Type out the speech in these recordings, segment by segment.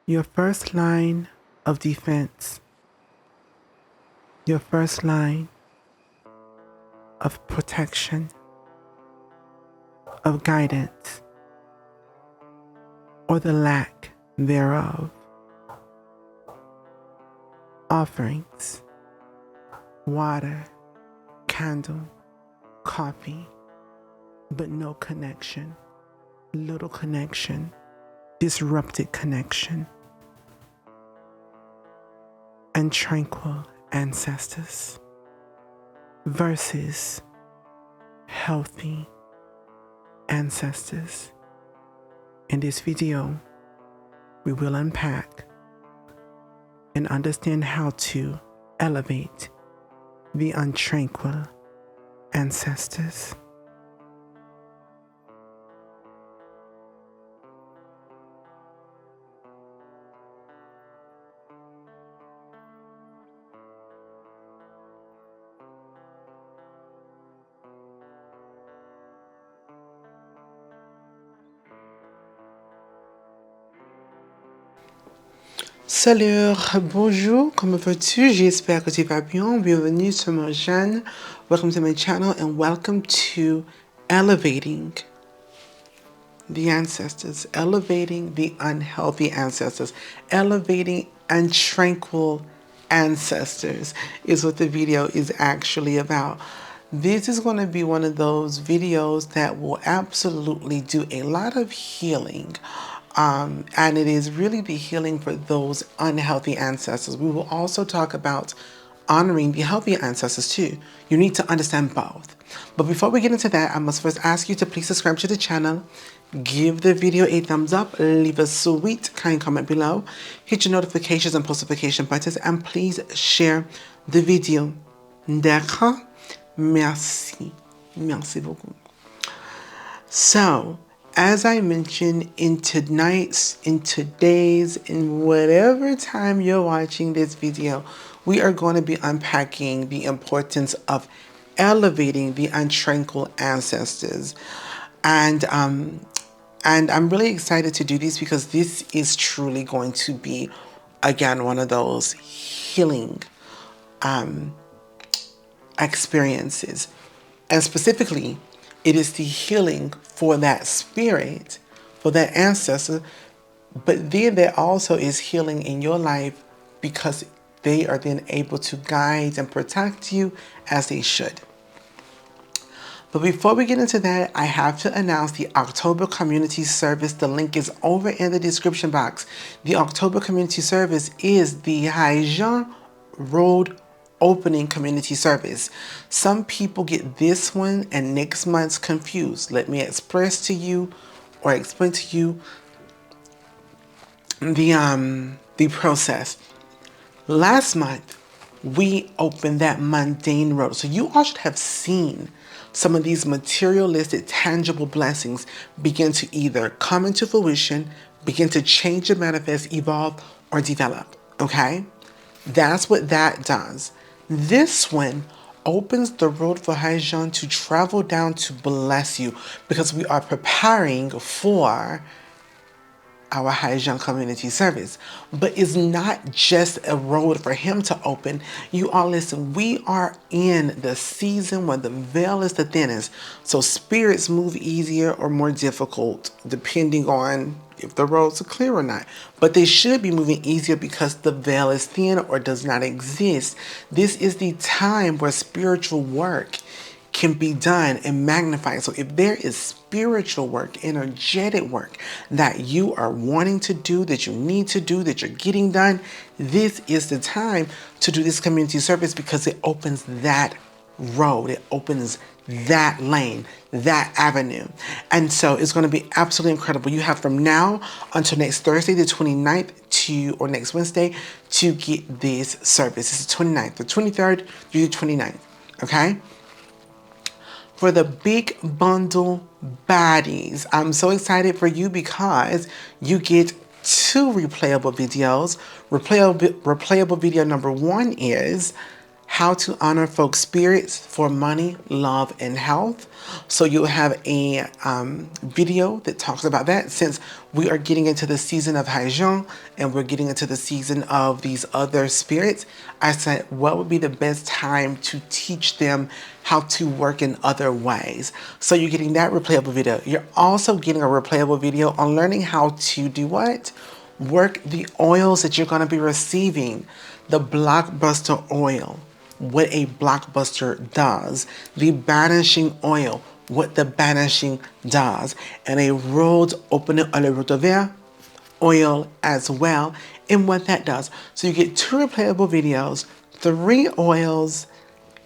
Your first line of defense, your first line of protection, of guidance, or the lack thereof. Offerings, water, candle, coffee, but no connection, little connection, disrupted connection. And tranquil ancestors versus healthy ancestors. In this video, we will unpack and understand how to elevate the untranquil ancestors. Salut, bonjour, comment vas-tu? J'espère que tu vas bien. Bienvenue sur mon chaîne. Welcome to my channel and welcome to Elevating the Ancestors. Elevating the unhealthy ancestors. Elevating untranquil ancestors is what the video is actually about. This is going to be one of those videos that will absolutely do a lot of healing. And it is really the healing for those unhealthy ancestors. We will also talk about honoring the healthy ancestors too. You need to understand both. But before we get into that, I must first ask you to please subscribe to the channel, give the video a thumbs up, leave a sweet kind comment below, hit your notifications and post notification buttons, and please share the video. D'accord? Merci. Merci beaucoup. So, as I mentioned in today's, in whatever time you're watching this video, we are going to be unpacking the importance of elevating the untranquil ancestors. And I'm really excited to do this because this is truly going to be, again, one of those healing experiences. And specifically, it is the healing for that spirit, for that ancestor, but then there also is healing in your life because they are then able to guide and protect you as they should. But before we get into that, I have to announce the October Community Service. The link is over in the description box. The October Community Service is the Haijan Road Opening Community Service. Some people get this one and next month's confused. Let me express to you or explain to you the process. Last month we opened that mundane road. So you all should have seen some of these materialistic, tangible blessings begin to either come into fruition, begin to change and manifest, evolve, or develop. Okay? That's what that does. This one opens the road for Haijan to travel down to bless you because we are preparing for our Haijan community service. But it's not just a road for him to open. You all listen, we are in the season where the veil is the thinnest. So spirits move easier or more difficult depending on if the roads are clear or not. But they should be moving easier because the veil is thin or does not exist. This is the time where spiritual work can be done and magnified. So if there is spiritual work, energetic work that you are wanting to do, that you need to do, that you're getting done, this is the time to do this community service because it opens that road. It opens that lane, that avenue. And so it's going to be absolutely incredible. You have from now until next Thursday, the 29th, or next Wednesday to get this service. It's the 29th, the 23rd through the 29th. Okay? For the big bundle baddies, I'm so excited for you because you get 2 replayable videos. Replayable video number 1 is how to honor folks' spirits for money, love, and health. So you'll have a video that talks about that, since we are getting into the season of Haijun and we're getting into the season of these other spirits. I said, what would be the best time to teach them how to work in other ways? So you're getting that replayable video. You're also getting a replayable video on learning how to do what? Work the oils that you're going to be receiving. The blockbuster oil, what a blockbuster does. The banishing oil, what the banishing does. And a road opener à la rotover oil as well, and what that does. So you get 2 replayable videos, 3 oils,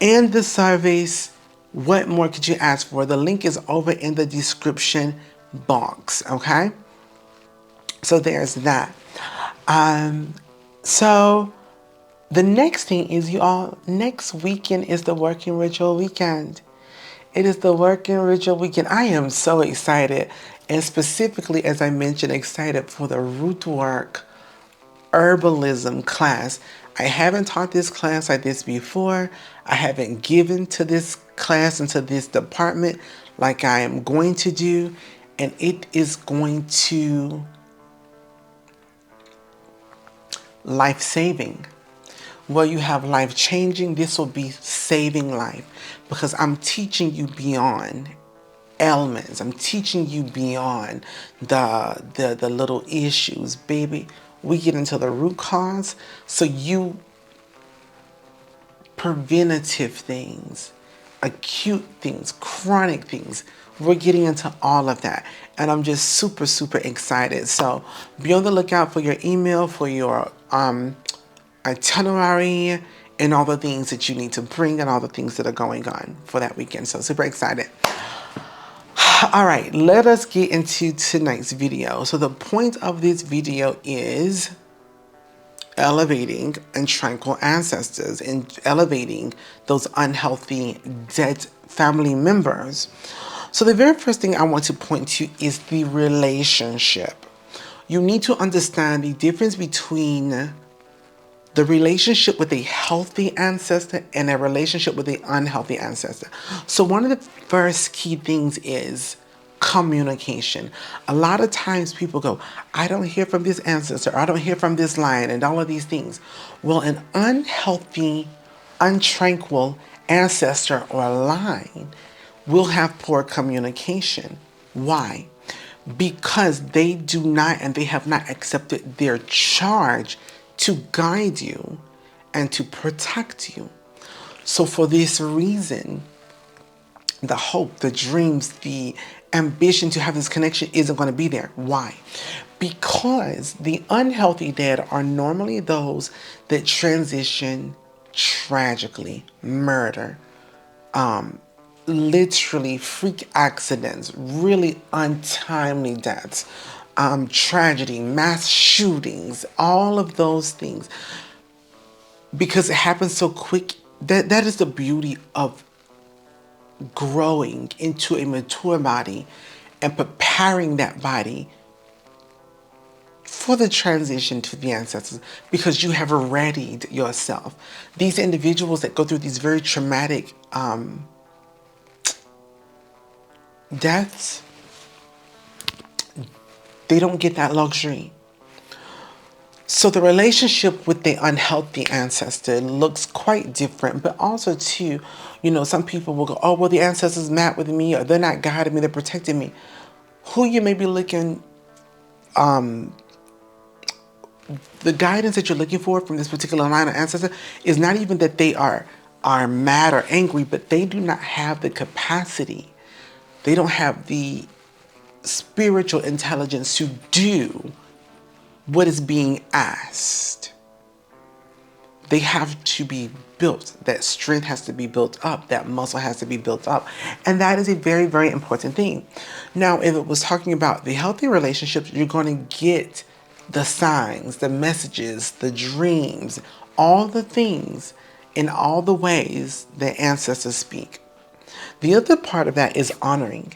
and the service. What more could you ask for? The link is over in the description box, okay? So there's that. So the next thing is, you all, next weekend is the Working Ritual Weekend. It is the Working Ritual Weekend. I am so excited, and specifically, as I mentioned, excited for the root work herbalism class. I haven't taught this class like this before. I haven't given to this class and to this department like I am going to do, and it is going to life-saving. Well, you have life-changing. This will be saving life, because I'm teaching you beyond ailments. I'm teaching you beyond the little issues, baby. We get into the root cause, so you preventative things, acute things, chronic things. We're getting into all of that, and I'm just super, super excited. So be on the lookout for your email, for your itinerary, and all the things that you need to bring, and all the things that are going on for that weekend. So super excited. All right, let us get into tonight's video. So the point of this video is elevating Intranquil ancestors and elevating those unhealthy dead family members. So the very first thing I want to point to is the relationship. You need to understand the difference between the relationship with a healthy ancestor and a relationship with an unhealthy ancestor. So one of the first key things is communication. A lot of times people go, I don't hear from this ancestor, or I don't hear from this line, and all of these things. Well, an unhealthy, untranquil ancestor or line will have poor communication. Why? Because they do not, and they have not accepted their charge to guide you and to protect you. So for this reason, the hope, the dreams, the ambition to have this connection isn't going to be there. Why? Because the unhealthy dead are normally those that transition tragically, murder, literally freak accidents, really untimely deaths, tragedy, mass shootings, all of those things. Because it happens so quick, that is the beauty of growing into a mature body and preparing that body for the transition to the ancestors, because you have readied yourself. These individuals that go through these very traumatic deaths, they don't get that luxury. So the relationship with the unhealthy ancestor looks quite different, but also too, you know, some people will go, oh, well, the ancestors mad with me, or they're not guiding me, they're protecting me. Who you may be looking, the guidance that you're looking for from this particular line of ancestor is not even that they are mad or angry, but they do not have the capacity. They don't have the spiritual intelligence to do what is being asked. They have to be built. That strength has to be built up. That muscle has to be built up. And that is a very, very important thing. Now, if it was talking about the healthy relationships, you're going to get the signs, the messages, the dreams, all the things in all the ways that ancestors speak. The other part of that is honoring.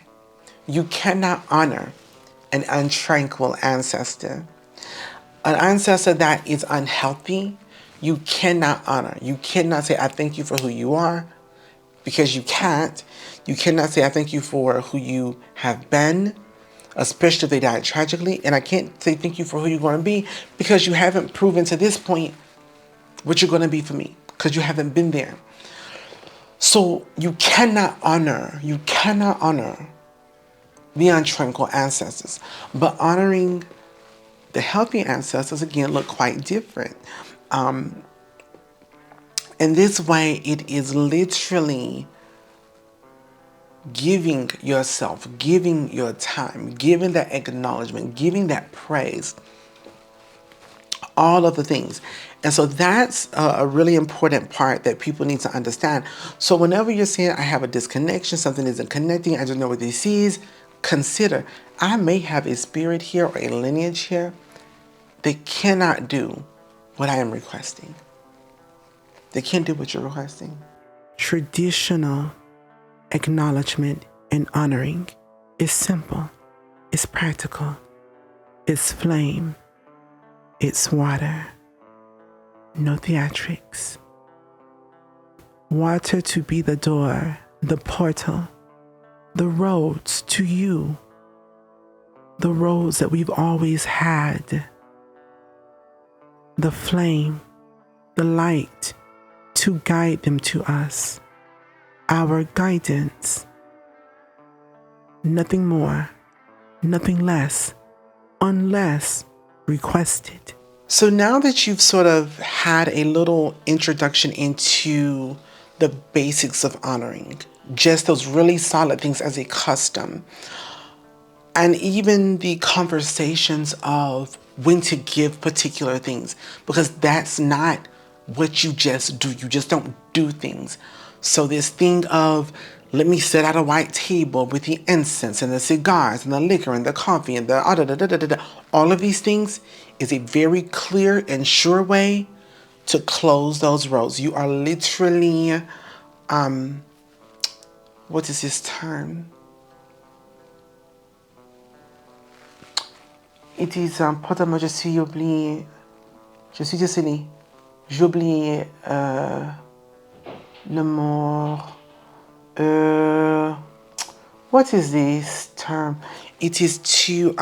You cannot honor an untranquil ancestor. An ancestor that is unhealthy, You cannot honor. You cannot say, I thank you for who you are, because you can't. You cannot say, I thank you for who you have been, especially if they died tragically. And I can't say thank you for who you're going to be, because you haven't proven to this point what you're going to be for me, because you haven't been there. So you cannot honor the untranquil ancestors. But honoring the healthy ancestors, again, look quite different. In this way, it is literally giving yourself, giving your time, giving that acknowledgement, giving that praise, all of the things. And so that's a really important part that people need to understand. So whenever you're saying, I have a disconnection, something isn't connecting, I don't know what this is, consider, I may have a spirit here or a lineage here that cannot do what I am requesting. They can't do what you're requesting. Traditional acknowledgement and honoring is simple, it's practical, it's flame, it's water, no theatrics. Water to be the door, the portal, the roads to you, the roads that we've always had, the flame, the light to guide them to us, our guidance, nothing more, nothing less, unless requested. So now that you've sort of had a little introduction into the basics of honoring, just those really solid things as a custom, and even the conversations of when to give particular things, because that's not what you just do. You just don't do things. So this thing of, let me set out a white table with the incense and the cigars and the liquor and the coffee and the all of these things is a very clear and sure way to close those roads. You are literally, what is this term? It is, pardon-moi, je suis oublié, je suis désolé, j'ai oublié le mot. What is this term? It is to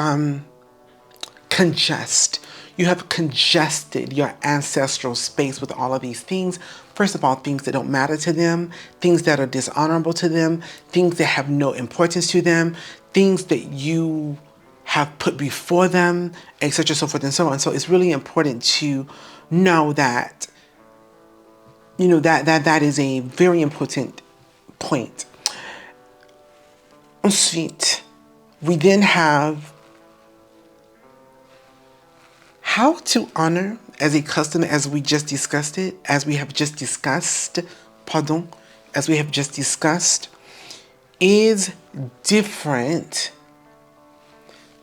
congest. You have congested your ancestral space with all of these things. First of all, things that don't matter to them, things that are dishonorable to them, things that have no importance to them, things that you have put before them, etc., so forth and so on. So it's really important to know that, you know, that is a very important point. Ensuite, we then have how to honor as a custom, as we just discussed it, as we have just discussed, is different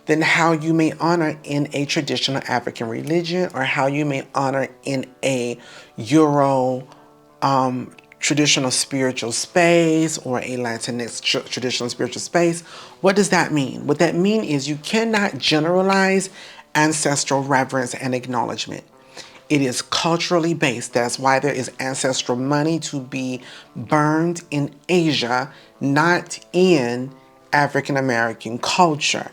than how you may honor in a traditional African religion, or how you may honor in a Euro traditional spiritual space, or a Latinx traditional spiritual space. What does that mean? What that means is you cannot generalize ancestral reverence and acknowledgement. It is culturally based. That's why there is ancestral money to be burned in Asia, not in African American culture.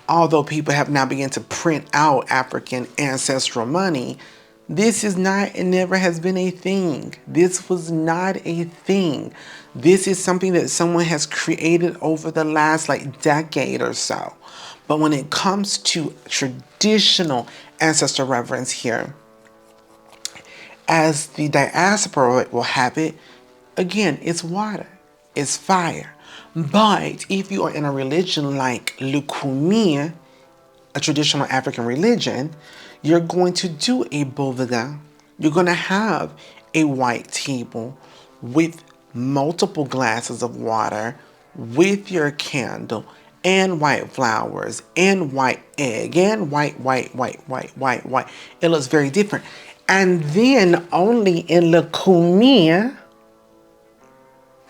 Although people have now begun to print out African ancestral money, this is not and never has been a thing. This was not a thing. This is something that someone has created over the last decade or so. But when it comes to traditional ancestral reverence here, as the diaspora will have it, again, it's water, it's fire. But if you are in a religion like Lukumi, a traditional African religion, you're going to do a boveda. You're going to have a white table with multiple glasses of water, with your candle, and white flowers, and white egg, and white. It looks very different. And then only in Lukumi,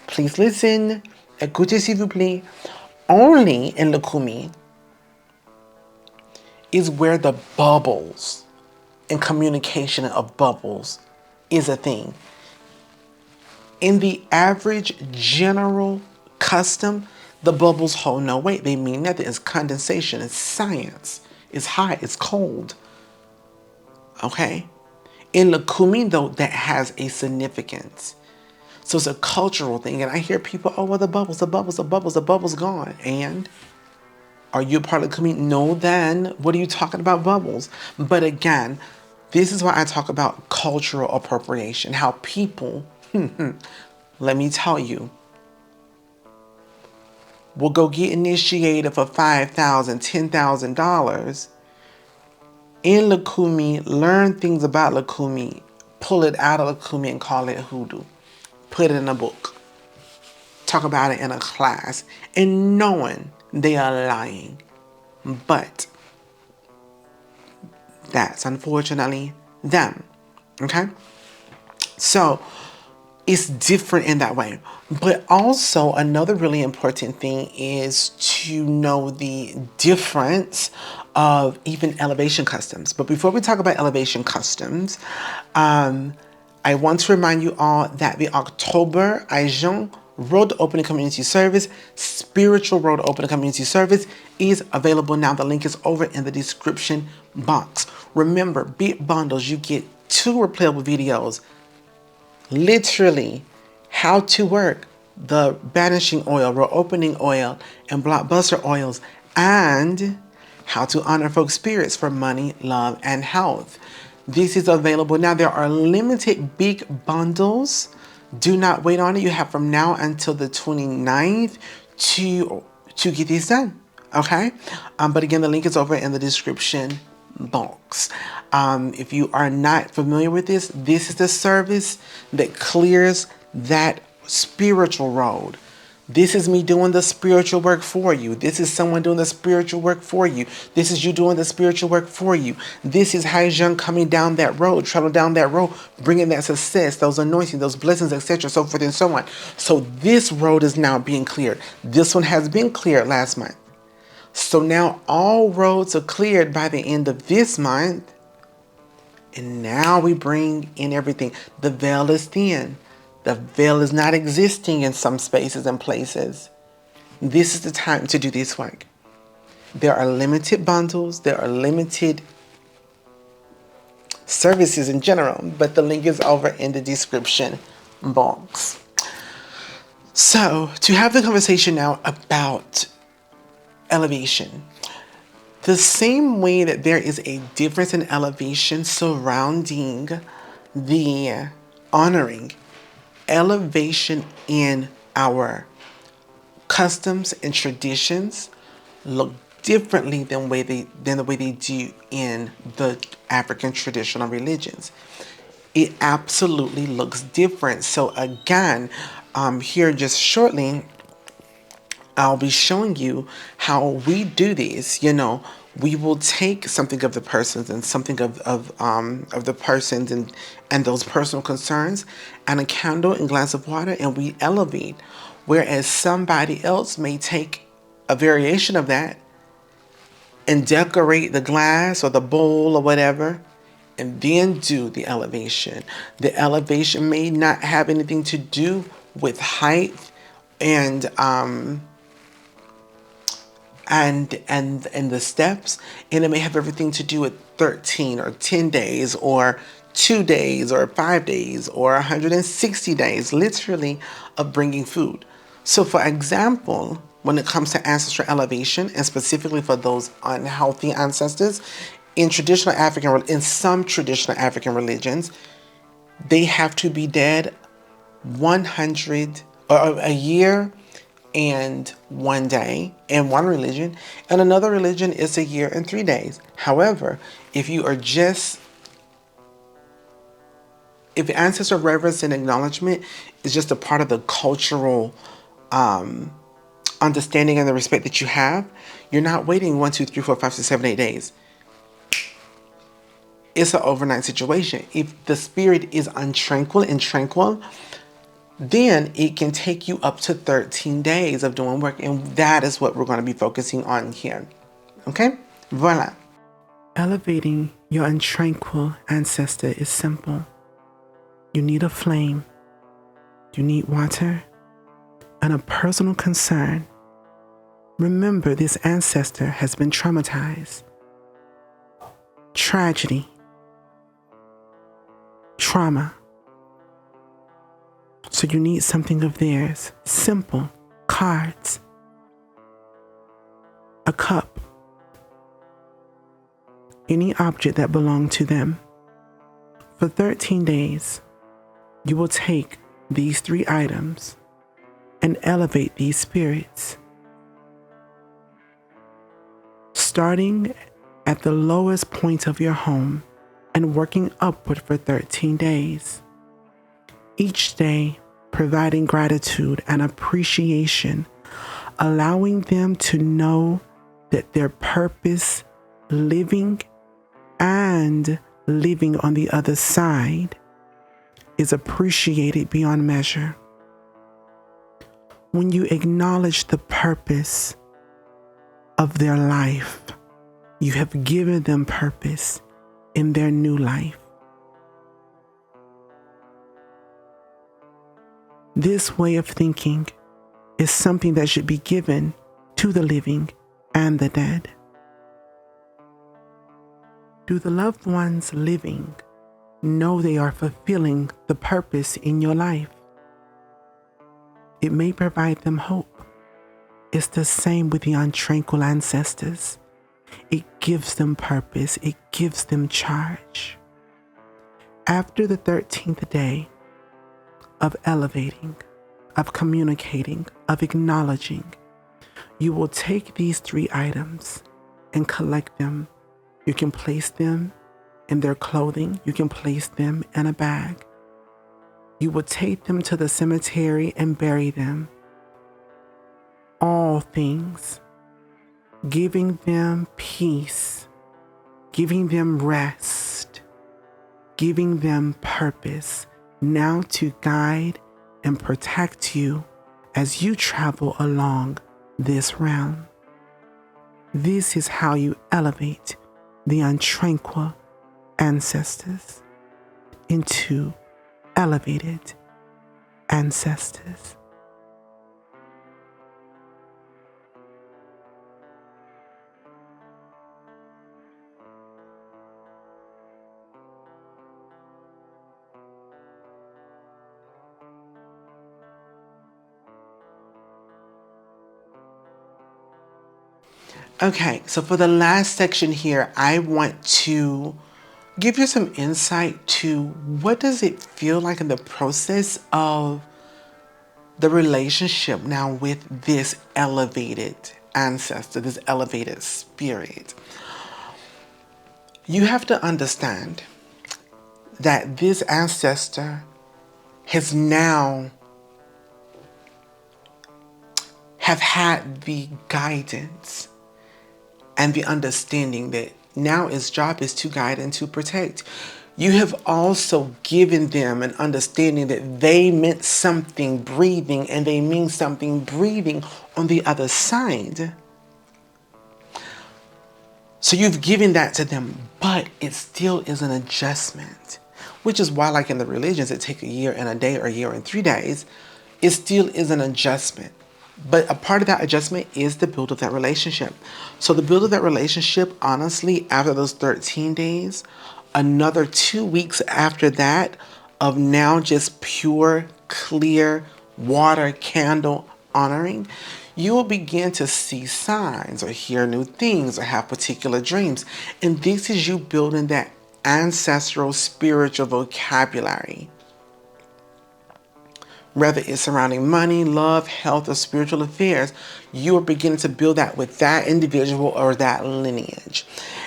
please listen, écoutez s'il vous plaît, only in Lukumi is where the bubbles and communication of bubbles is a thing. In the average general custom, the bubbles hold no weight. They mean nothing. It's condensation. It's science. It's hot. It's cold. Okay? In Lakumi, though, that has a significance. So it's a cultural thing. And I hear people, oh, well, the bubble's gone. And are you a part of the community? No, then what are you talking about bubbles? But again, this is why I talk about cultural appropriation. How people, let me tell you, will go get initiated for $5,000, $10,000 in Lakumi, learn things about Lakumi, pull it out of Lakumi and call it hoodoo. Put it in a book. Talk about it in a class. And knowing they are lying. But that's unfortunately them. Okay? So it's different in that way. But also another really important thing is to know the difference of even elevation customs. But before we talk about elevation customs, I want to remind you all that the October Aijong Road Opening Community Service, Spiritual Road Opening Community Service is available now. The link is over in the description box. Remember, big bundles, you get 2 replayable videos. Literally, how to work the banishing oil, road opening oil, and blockbuster oils, and how to honor folks' spirits for money, love, and health. This is available now. There are limited big bundles. Do not wait on it. You have from now until the 29th to get these done. Okay? But again, the link is over in the description box. If you are not familiar with this is the service that clears that spiritual road. This is me doing the spiritual work for you. This is someone doing the spiritual work for you. This is you doing the spiritual work for you. This is Haijun coming down that road, traveling down that road, bringing that success, those anointings, those blessings, etc., so forth and so on. So this road is now being cleared. This one has been cleared last month. So now all roads are cleared by the end of this month. And now we bring in everything. The veil is thin. The veil is not existing in some spaces and places. This is the time to do this work. There are limited bundles. There are limited services in general, but the link is over in the description box. So to have the conversation now about elevation. The same way that there is a difference in elevation surrounding the honoring, elevation in our customs and traditions look differently than the way they do in the African traditional religions. It absolutely looks different. So again, here just shortly, I'll be showing you how we do this. You know, we will take something of the persons and something of the persons and those personal concerns and a candle and glass of water, and we elevate. Whereas somebody else may take a variation of that and decorate the glass or the bowl or whatever, and then do the elevation. The elevation may not have anything to do with height and the steps, and it may have everything to do with 13 or 10 days or 2 days or 5 days or 160 days, literally, of bringing food. So for example, when it comes to ancestral elevation, and specifically for those unhealthy ancestors, in some traditional African religions, they have to be dead 100 or a year and 1 day in one religion, and another religion is a year and 3 days. However, if ancestor reverence and acknowledgement is just a part of the cultural understanding and the respect that you have, you're not waiting 1, 2, 3, 4, 5, 6, 7, 8 days. It's an overnight situation. If the spirit is untranquil and tranquil, then it can take you up to 13 days of doing work. And that is what we're going to be focusing on here. Okay? Voila. Elevating Your untranquil ancestor is simple. You need a flame, you need water, and a personal concern. Remember, this ancestor has been traumatized. Tragedy, trauma. So you need something of theirs. Simple. Cards. A cup. Any object that belonged to them. For 13 days, you will take these 3 items and elevate these spirits. Starting at the lowest point of your home and working upward for 13 days. Each day, providing gratitude and appreciation, allowing them to know that their purpose, living and living on the other side, is appreciated beyond measure. When you acknowledge the purpose of their life, you have given them purpose in their new life. This way of thinking is something that should be given to the living and the dead. Do the loved ones living know they are fulfilling the purpose in your life? It may provide them hope. It's the same with the untranquil ancestors. It gives them purpose. It gives them charge. After the 13th day of elevating, of communicating, of acknowledging, you will take these 3 items and collect them. You can place them in their clothing. You can place them in a bag. You will take them to the cemetery and bury them. All things, giving them peace, giving them rest, giving them purpose, now to guide and protect you as you travel along this realm. This is how you elevate the untranquil ancestors into elevated ancestors. Okay, so for the last section here, I want to give you some insight to what does it feel like in the process of the relationship now with this elevated ancestor, this elevated spirit. You have to understand that this ancestor has now have had the guidance and the understanding that now his job is to guide and to protect. You have also given them an understanding that they meant something breathing and they mean something breathing on the other side. So you've given that to them, but it still is an adjustment, which is why, like in the religions, it takes a year and a day or a year and 3 days. It still is an adjustment. But a part of that adjustment is the build of that relationship. So the build of that relationship, honestly, after those 13 days, another 2 weeks after that of now just pure, clear water candle honoring, you will begin to see signs or hear new things or have particular dreams. And this is you building that ancestral spiritual vocabulary. Whether it's surrounding money, love, health, or spiritual affairs, you are beginning to build that with that individual or that lineage.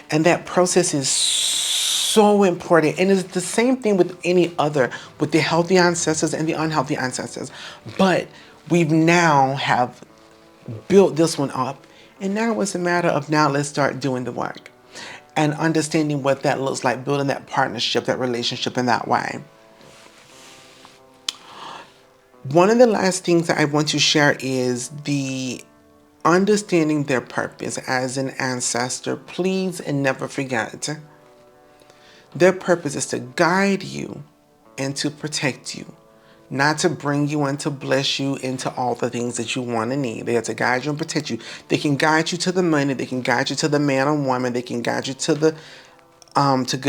And that process is so important. And it's the same thing with any other, with the healthy ancestors and the unhealthy ancestors. But we've now have built this one up. And now it's a matter of now let's start doing the work and understanding what that looks like, building that partnership, that relationship in that way. One of the last things that I want to share is the understanding their purpose as an ancestor. Please and never forget Their purpose is to guide you and to protect you, not to bring you and to bless you into all the things that you want and need. They are to guide you and protect you. They can guide you to the money. They can guide you to the man or woman. They can guide you to good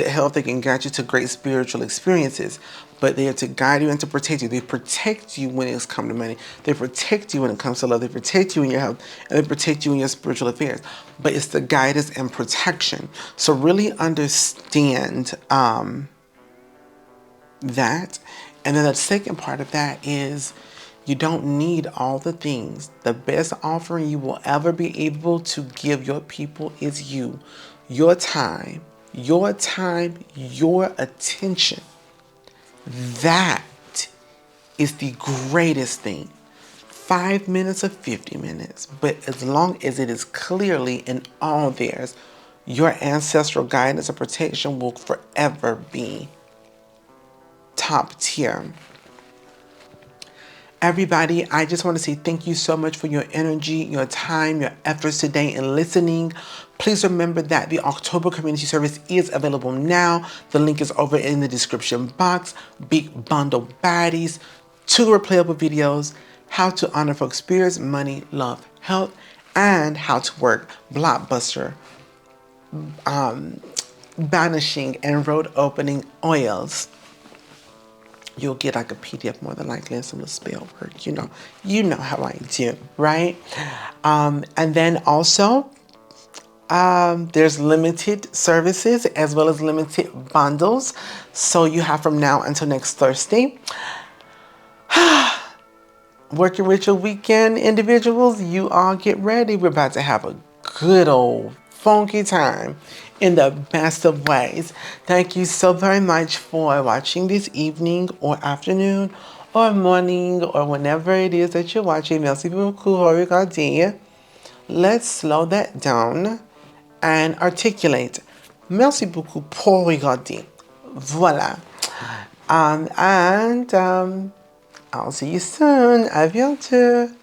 health. They can guide you to great spiritual experiences. But they are to guide you and to protect you. They protect you when it's come to money. They protect you when it comes to love. They protect you in your health. And they protect you in your spiritual affairs. But it's the guidance and protection. So really understand that. And then the second part of that is you don't need all the things. The best offering you will ever be able to give your people is you. Your time, your attention. That is the greatest thing. 5 minutes or 50 minutes. But as long as it is clearly in all theirs, your ancestral guidance and protection will forever be top tier. Everybody, I just want to say thank you so much for your energy, your time, your efforts today in listening. Please remember that the October community service is available now. The link is over in the description box. Big bundle baddies, 2 replayable videos, how to honor folks' spirits, money, love, health, and how to work blockbuster, banishing, and road opening oils. You'll get like a PDF more than likely and some of the spell work. You know how I do, right? And then also, there's limited services as well as limited bundles. So you have from now until next Thursday. Working with your weekend individuals, you all get ready. We're about to have a good old funky time in the best of ways. Thank you so very much for watching this evening or afternoon or morning or whenever it is that you're watching. Merci beaucoup for regarder. Let's slow that down and articulate. Merci beaucoup pour regarder. Voilà. And I'll see you soon. À bientôt.